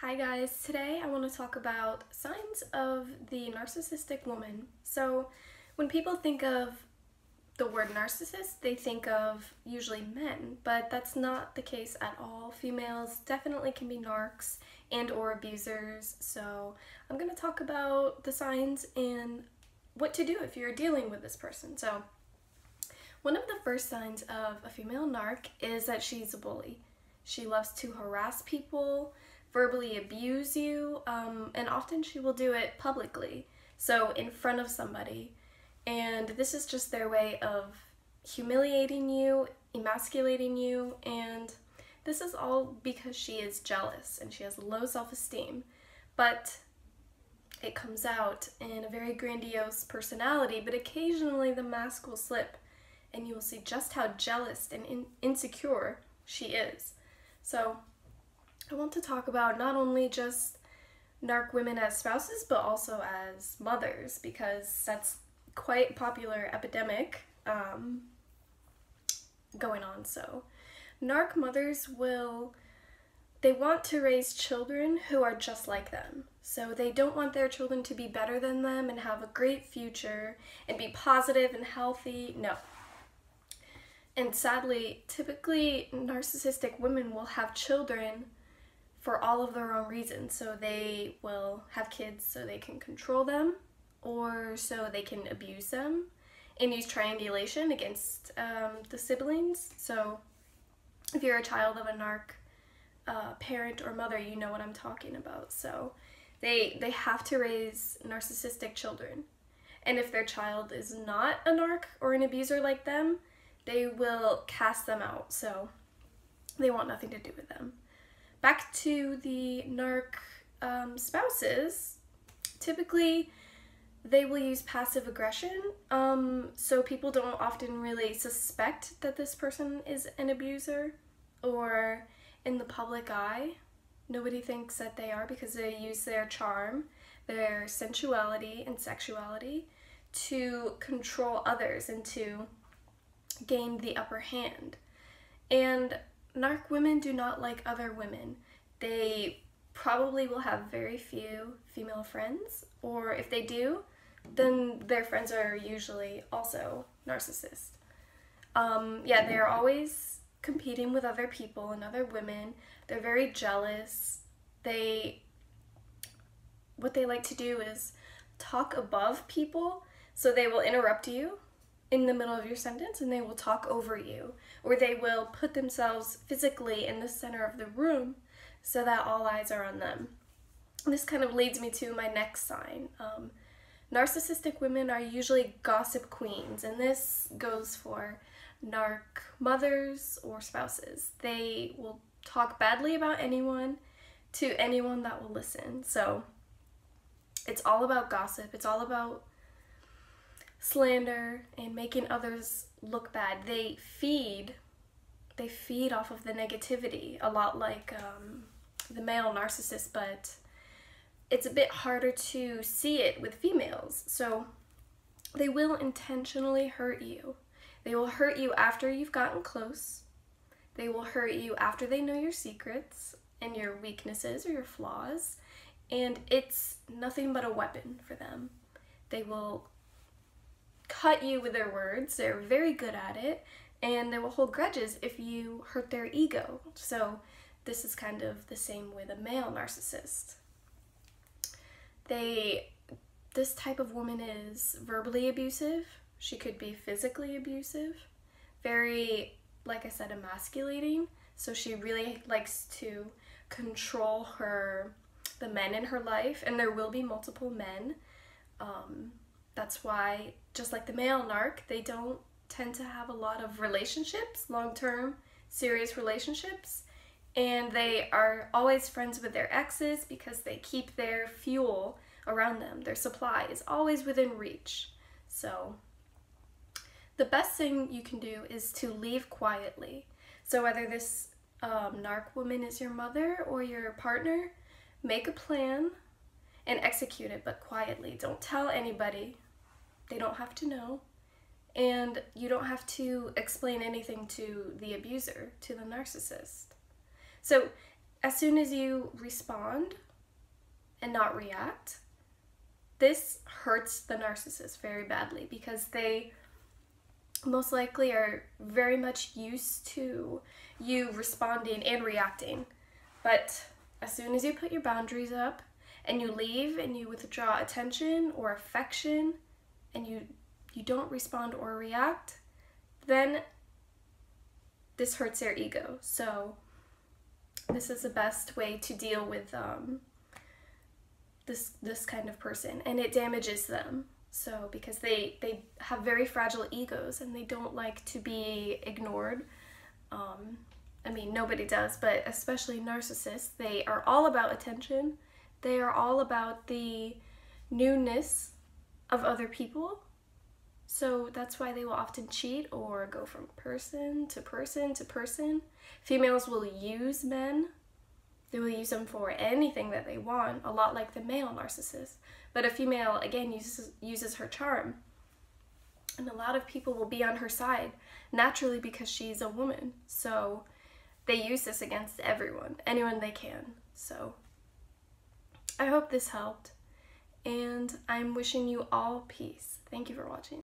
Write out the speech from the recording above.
Hi guys, today I want to talk about signs of the narcissistic woman. So when people think of the word narcissist, they think of usually men, but that's not the case at all. Females definitely can be narcs and or abusers, so I'm going to talk about the signs and what to do if you're dealing with this person. So one of the first signs of a female narc is that she's a bully. She loves to harass people, verbally abuse you, and often she will do it publicly, so in front of somebody. And this is just their way of humiliating you, emasculating you, and this is all because she is jealous and she has low self-esteem. But it comes out in a very grandiose personality, but occasionally the mask will slip and you will see just how jealous and insecure she is. So I want to talk about not only just narc women as spouses, but also as mothers, because that's quite a popular epidemic going on. So narc mothers they want to raise children who are just like them. So they don't want their children to be better than them and have a great future and be positive and healthy. No. And sadly, typically narcissistic women will have children for all of the wrong reasons. So they will have kids so they can control them, or so they can abuse them and use triangulation against the siblings. So if you're a child of a narc parent or mother, you know what I'm talking about. So they have to raise narcissistic children. And if their child is not a narc or an abuser like them, they will cast them out. So they want nothing to do with them. Back to the narc spouses, typically they will use passive aggression, so people don't often really suspect that this person is an abuser, or in the public eye, nobody thinks that they are, because they use their charm, their sensuality and sexuality to control others and to gain the upper hand. And narc women do not like other women. They probably will have very few female friends, or if they do, then their friends are usually also narcissists. Yeah, they're always competing with other people and other women. They're very jealous. What they like to do is talk above people, so they will interrupt you in the middle of your sentence and they will talk over you, or they will put themselves physically in the center of the room so that all eyes are on them. This kind of leads me to my next sign. Narcissistic women are usually gossip queens, and this goes for narc mothers or spouses. They will talk badly about anyone to anyone that will listen. So it's all about gossip. It's all about slander and making others look bad. They feed off of the negativity, a lot like the male narcissist, but it's a bit harder to see it with females. So they will intentionally hurt you. They will hurt you after you've gotten close. They will hurt you after they know your secrets and your weaknesses or your flaws, and it's nothing but a weapon for them. They will cut you with their words. They're very good at it, and they will hold grudges if you hurt their ego. So this is kind of the same with a male narcissist. This type of woman is verbally abusive. She could be physically abusive, very, like I said, emasculating. So she really likes to control the men in her life, and there will be multiple men. That's why, just like the male narc, they don't tend to have a lot of relationships, long-term, serious relationships, and they are always friends with their exes because they keep their fuel around them. Their supply is always within reach. So the best thing you can do is to leave quietly. So whether this narc woman is your mother or your partner, make a plan and execute it, but quietly. Don't tell anybody. They don't have to know. And you don't have to explain anything to the abuser, to the narcissist. So as soon as you respond and not react, this hurts the narcissist very badly because they most likely are very much used to you responding and reacting. But as soon as you put your boundaries up and you leave and you withdraw attention or affection and you don't respond or react, then this hurts their ego. So this is the best way to deal with this kind of person, and it damages them. So because they have very fragile egos and they don't like to be ignored. I mean, nobody does, but especially narcissists, they are all about attention. They are all about the newness of other people. So that's why they will often cheat or go from person to person to person. Females will use men. They will use them for anything that they want, a lot like the male narcissist. But a female, again, uses her charm. And a lot of people will be on her side, naturally, because she's a woman. So they use this against anyone they can. So I hope this helped. And I'm wishing you all peace. Thank you for watching.